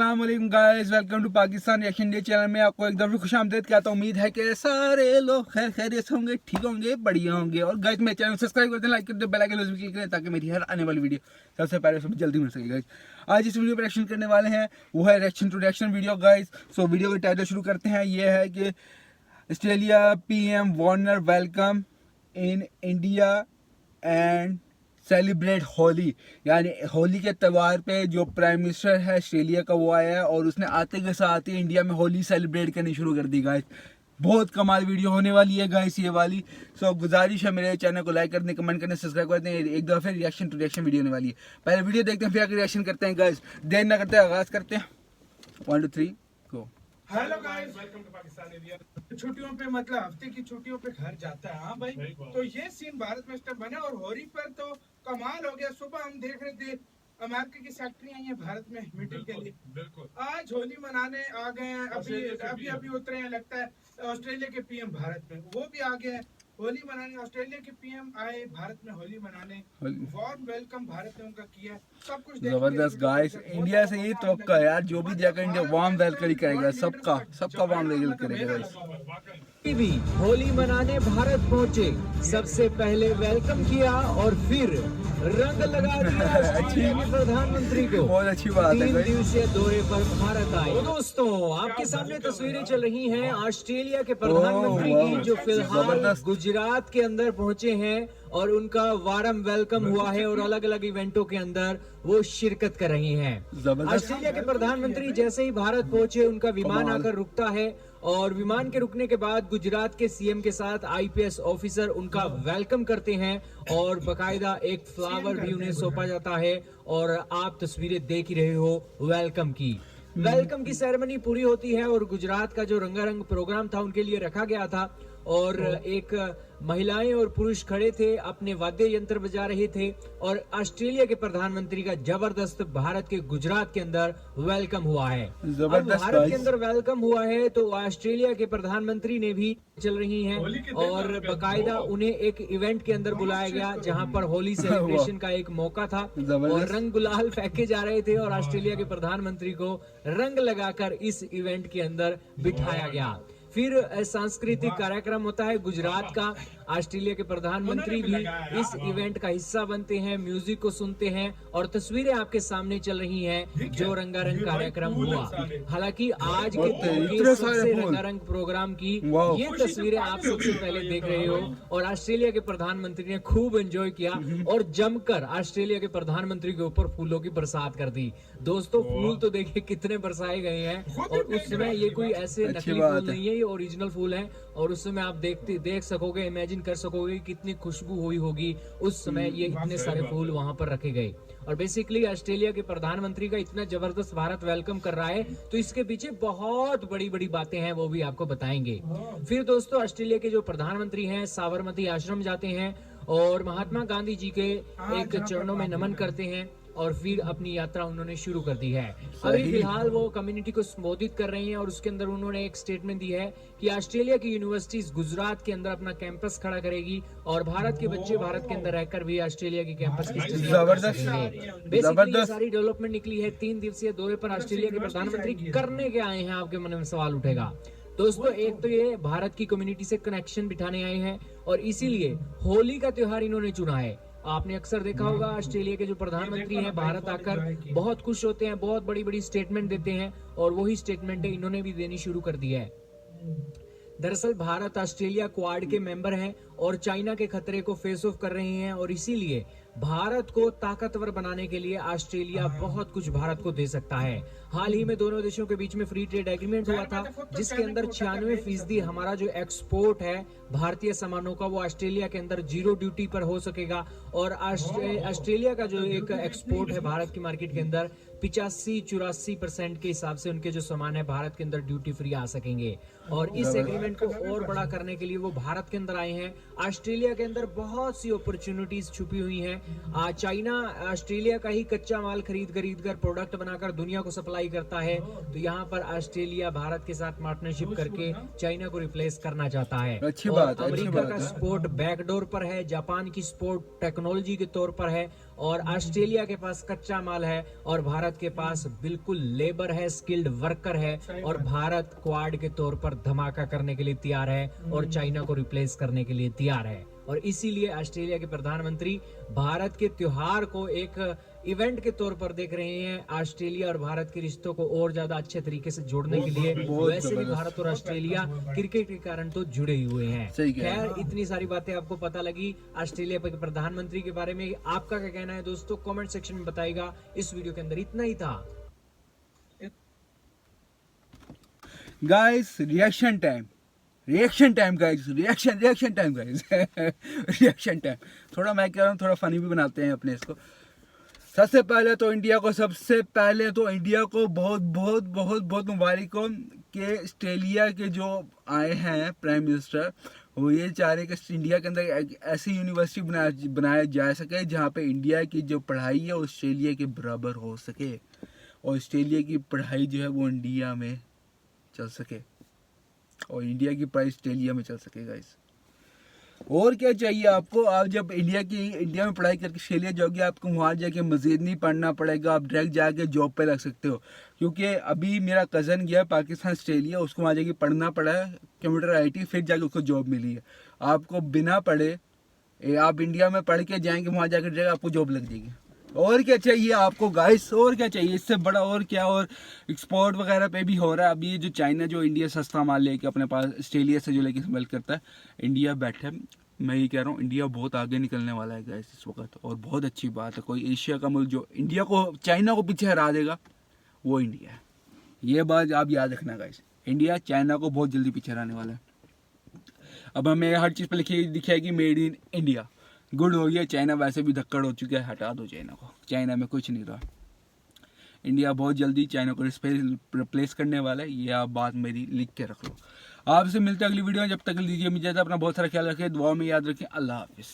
अस्सलाम वालेकुम guys, welcome to Pakistan reaction day channel में आपको एक दफा खुशामदीद कहता हूं। उम्मीद है कि सारे लोग खैरियत होंगे, ठीक होंगे, बढ़िया होंगे। और गाइस मेरे चैनल को सब्सक्राइब कर दें, लाइक कर दें, बेल आइकन क्लिक करें ताकि मेरी हर आने वाली वीडियो सबसे पहले सबसे जल्दी मिल सके। गाइस आज इस वीडियो पर रिएक्शन करने वाले हैं, वो है reaction to reaction video. Guys so video का टाइटल शुरू करते हैं। ये है कि Australia PM Warner welcome in India and celebrate Holi, यानी होली के त्यौहार पे जो प्राइम मिनिस्टर है ऑस्ट्रेलिया का वो आया है और उसने आते के साथ ही इंडिया में होली सेलिब्रेट करनी शुरू कर दी। गाइस बहुत कमाल वीडियो होने वाली है गाइस ये वाली। सो गुजारिश है मेरे चैनल को लाइक कर दें, कमेंट करने, सब्सक्राइब कर दें। एक दफा रिएक्शन टू रिएक्शन वीडियो होने वाली है। पहले वीडियो देखते हैं फिर आगे रिएक्शन करते हैं। गाइस देर ना करते आगाज करते हैं। 1 2 3 go. Hello guys, welcome to Pakistan area. छुट्टियों पे मतलब हफ्ते की छुट्टियों पे घर जाता है। हाँ भाई, तो ये सीन भारत में स्टेप बने और होली पर तो कमाल हो गया। सुबह हम देख रहे थे अमेरिका की फैक्ट्री आई है भारत में मीटिंग के लिए। बिल्कुल आज होली मनाने आ गए हैं। अभी उतरे हैं, लगता है ऑस्ट्रेलिया के पीएम भारत में वो भी आ गए हैं होली मनाने। ऑस्ट्रेलिया के पीएम आए भारत में होली मनाने, वार्म वेलकम भारत ने उनका किया। सब कुछ जबरदस्त गाइस, इंडिया से यही तो यार, जो भी जाकर इंडिया वार्म वेलकम करेगा, सबका वार्म वेलकम करेगा। गाइस भी होली मनाने भारत पहुंचे, सबसे पहले वेलकम किया और फिर रंग लगा दिया ऑस्ट्रेलिया के प्रधानमंत्री को। बहुत अच्छी बात है। 3 दिवसीय दौरे पर भारत आए। तो दोस्तों आपके सामने तस्वीरें चल रही हैं ऑस्ट्रेलिया के प्रधानमंत्री की, जो फिलहाल गुजरात के अंदर पहुंचे हैं और उनका वार्म वेलकम हुआ है और अलग अलग इवेंटों के अंदर वो शिरकत कर रही हैं। ऑस्ट्रेलिया के प्रधानमंत्री जैसे ही भारत पहुंचे, उनका विमान आकर रुकता है और विमान के रुकने के बाद गुजरात के सीएम के साथ आईपीएस ऑफिसर उनका वेलकम करते हैं और बकायदा एक फ्लावर भी उन्हें सौंपा जाता है। और आप तस्वीरें देख ही रहे हो वेलकम की सेरेमनी पूरी होती है और गुजरात का जो रंगारंग प्रोग्राम था उनके लिए रखा गया था और एक महिलाएं और पुरुष खड़े थे, अपने वाद्य यंत्र बजा रहे थे और ऑस्ट्रेलिया के प्रधानमंत्री का जबरदस्त भारत के गुजरात के अंदर वेलकम हुआ है। भारत के अंदर वेलकम हुआ है तो ऑस्ट्रेलिया के प्रधानमंत्री ने भी चल रही हैं और बकायदा उन्हें एक इवेंट के अंदर बुलाया गया जहां पर होली सेलिब्रेशन का एक मौका था और रंग गुलाल फेंके जा रहे थे और ऑस्ट्रेलिया के प्रधानमंत्री को रंग लगाकर इस इवेंट के अंदर बिठाया गया। फिर सांस्कृतिक कार्यक्रम होता है गुजरात का। ऑस्ट्रेलिया के प्रधानमंत्री भी इस इवेंट का हिस्सा बनते हैं, म्यूजिक को सुनते हैं और तस्वीरें आपके सामने चल रही हैं जो रंगारंग कार्यक्रम हुआ। हालांकि आज के सबसे रंगारंग प्रोग्राम की ये तस्वीरें आप सबसे पहले देख रहे हो और ऑस्ट्रेलिया के प्रधानमंत्री ने खूब एंजॉय किया और जमकर ऑस्ट्रेलिया के प्रधानमंत्री के ऊपर फूलों की बरसात कर दी। दोस्तों फूल तो देखिए कितने बरसाए गए हैं और उस समय ये कोई ऐसे नकली फूल नहीं है, ओरिजिनल फूल है और उस समय आप देख सकोगे, इमेजिन कर सकोगे कितनी खुशबू हुई होगी उस समय। ये इतने सारे फूल वहां पर रखे गए और बेसिकली ऑस्ट्रेलिया के प्रधानमंत्री का इतना जबरदस्त भारत वेलकम कर रहा है तो इसके पीछे बहुत बड़ी बड़ी बातें हैं, वो भी आपको बताएंगे। फिर दोस्तों ऑस्ट्रेलिया के जो प्रधानमंत्री हैं साबरमती आश्रम जाते हैं और महात्मा गांधी जी के एक चरणों में नमन करते हैं और फिर अपनी यात्रा उन्होंने शुरू कर दी है। अभी फिलहाल वो कम्युनिटी को संबोधित कर रही हैं और उसके अंदर उन्होंने एक स्टेटमेंट दी है कि ऑस्ट्रेलिया की यूनिवर्सिटीज गुजरात के अंदर अपना कैंपस खड़ा करेगी और भारत के बच्चे भारत के अंदर रहकर भी ऑस्ट्रेलिया के कैंपस की बेसिकली सारी डेवलपमेंट निकली है। 3 दिवसीय दौरे पर ऑस्ट्रेलिया के प्रधानमंत्री करने के आए हैं, आपके मन में सवाल उठेगा। दोस्तों एक तो ये भारत की कम्युनिटी से कनेक्शन बिठाने आए हैं और इसीलिए होली का त्योहार इन्होंने चुना है। आपने अक्सर देखा होगा ऑस्ट्रेलिया के जो प्रधानमंत्री हैं भारत आकर बहुत खुश होते हैं, बहुत बड़ी बड़ी स्टेटमेंट देते हैं और वही स्टेटमेंट इन्होंने भी देनी शुरू कर दी है। दरअसल भारत ऑस्ट्रेलिया क्वाड के मेंबर हैं और चाइना के खतरे को फेस ऑफ कर रहे हैं और इसीलिए भारत को ताकतवर बनाने के लिए ऑस्ट्रेलिया बहुत कुछ भारत को दे सकता है। हाल ही में दोनों देशों के बीच में फ्री ट्रेड एग्रीमेंट हुआ था जिसके अंदर 96% हमारा जो एक्सपोर्ट है भारतीय सामानों का वो ऑस्ट्रेलिया के अंदर 0 ड्यूटी पर हो सकेगा और ऑस्ट्रेलिया का जो एक एक्सपोर्ट है भारत की मार्केट के अंदर 85-84% के हिसाब से उनके जो सामान है भारत के अंदर ड्यूटी फ्री आ सकेंगे। और इस एग्रीमेंट को और बड़ा करने के लिए वो भारत के अंदर आए हैं। ऑस्ट्रेलिया के अंदर बहुत सी अपॉर्चुनिटीज छुपी हुई हैं। चाइना ऑस्ट्रेलिया का ही कच्चा माल खरीद कर प्रोडक्ट बनाकर दुनिया को सप्लाई करता है, तो यहाँ पर ऑस्ट्रेलिया भारत के साथ पार्टनरशिप करके चाइना को रिप्लेस करना चाहता है। अच्छी बात, अमेरिका का सपोर्ट बैकडोर पर है, जापान की सपोर्ट टेक्नोलॉजी के तौर पर है और ऑस्ट्रेलिया के पास कच्चा माल है और भारत के पास बिल्कुल लेबर है, स्किल्ड वर्कर है, और भारत क्वाड के तौर पर धमाका करने के लिए तैयार है और चाइना को रिप्लेस करने के लिए तैयार है। और इसीलिए ऑस्ट्रेलिया के प्रधानमंत्री भारत के त्योहार को एक इवेंट के तौर पर देख रहे हैं। ऑस्ट्रेलिया और भारत के रिश्तों को और ज्यादा अच्छे तरीके से जोड़ने के लिए। वैसे भी भारत और ऑस्ट्रेलिया क्रिकेट के कारण तो जुड़े ही हुए हैं। खैर, इतनी सारी बातें आपको पता लगी ऑस्ट्रेलिया के प्रधानमंत्री के बारे में। आपका क्या कहना है दोस्तों, कमेंट सेक्शन में बताइएगा। इस वीडियो के अंदर इतना ही था। Guys reaction time guys, reaction time guys. Reaction time. थोड़ा मैं कह रहा हूँ थोड़ा फनी भी बनाते हैं अपने इसको। सबसे पहले तो इंडिया को बहुत बहुत बहुत बहुत मुबारक हो कि ऑस्ट्रेलिया के जो आए हैं प्राइम मिनिस्टर, वो ये चाह रहे कि इंडिया के अंदर एक ऐसी यूनिवर्सिटी बनाया जा सके जहाँ पे इंडिया की जो पढ़ाई है ऑस्ट्रेलिया के बराबर हो सके, और ऑस्ट्रेलिया की पढ़ाई जो है वो इंडिया में चल सके, और इंडिया की पढ़ाई ऑस्ट्रेलिया में चल सके गाइस। और क्या चाहिए आपको? आप जब इंडिया में पढ़ाई करके ऑस्ट्रेलिया जाओगे, आपको वहाँ जाके मज़ीद नहीं पढ़ना पड़ेगा, आप डायरेक्ट जाके जॉब पे लग सकते हो। क्योंकि अभी मेरा कज़न गया पाकिस्तान ऑस्ट्रेलिया, उसको वहाँ जाके पढ़ना पड़ा है कंप्यूटर IT, फिर जाके उसको जॉब मिली है। आपको बिना पढ़े आप इंडिया में पढ़ के जाएंगे, वहाँ जाकर जाएगा आपको जॉब लग जाएगी। और क्या चाहिए आपको गाइस? और क्या चाहिए इससे बड़ा? और क्या? और एक्सपोर्ट वगैरह पे भी हो रहा है। अभी ये जो चाइना जो इंडिया सस्ता माल लेके अपने पास ऑस्ट्रेलिया से जो लेके स्मेल करता है, इंडिया बैठे, मैं ये कह रहा हूँ इंडिया बहुत आगे निकलने वाला है गाइस इस वक्त। और बहुत अच्छी बात है, कोई एशिया का मुल्क जो इंडिया को चाइना को पीछे हरा देगा वो इंडिया है। ये बात आप याद रखना गाइस, इंडिया चाइना को बहुत जल्दी पीछे हराने वाला है। अब हमें हर चीज़ पर दिखेगी मेड इन इंडिया। गुड हो गया, चाइना वैसे भी धक्कड़ हो चुका है, हटा दो चाइना को, चाइना में कुछ नहीं रहा। इंडिया बहुत जल्दी चाइना को रिप्लेस करने वाला है, ये आप बात मेरी लिख के रख लो। आपसे मिलते हैं अगली वीडियो में, जब तक लीजिए मुझे अपना बहुत सारा ख्याल रखें, दुआ में याद रखें। अल्लाह हाफिज़।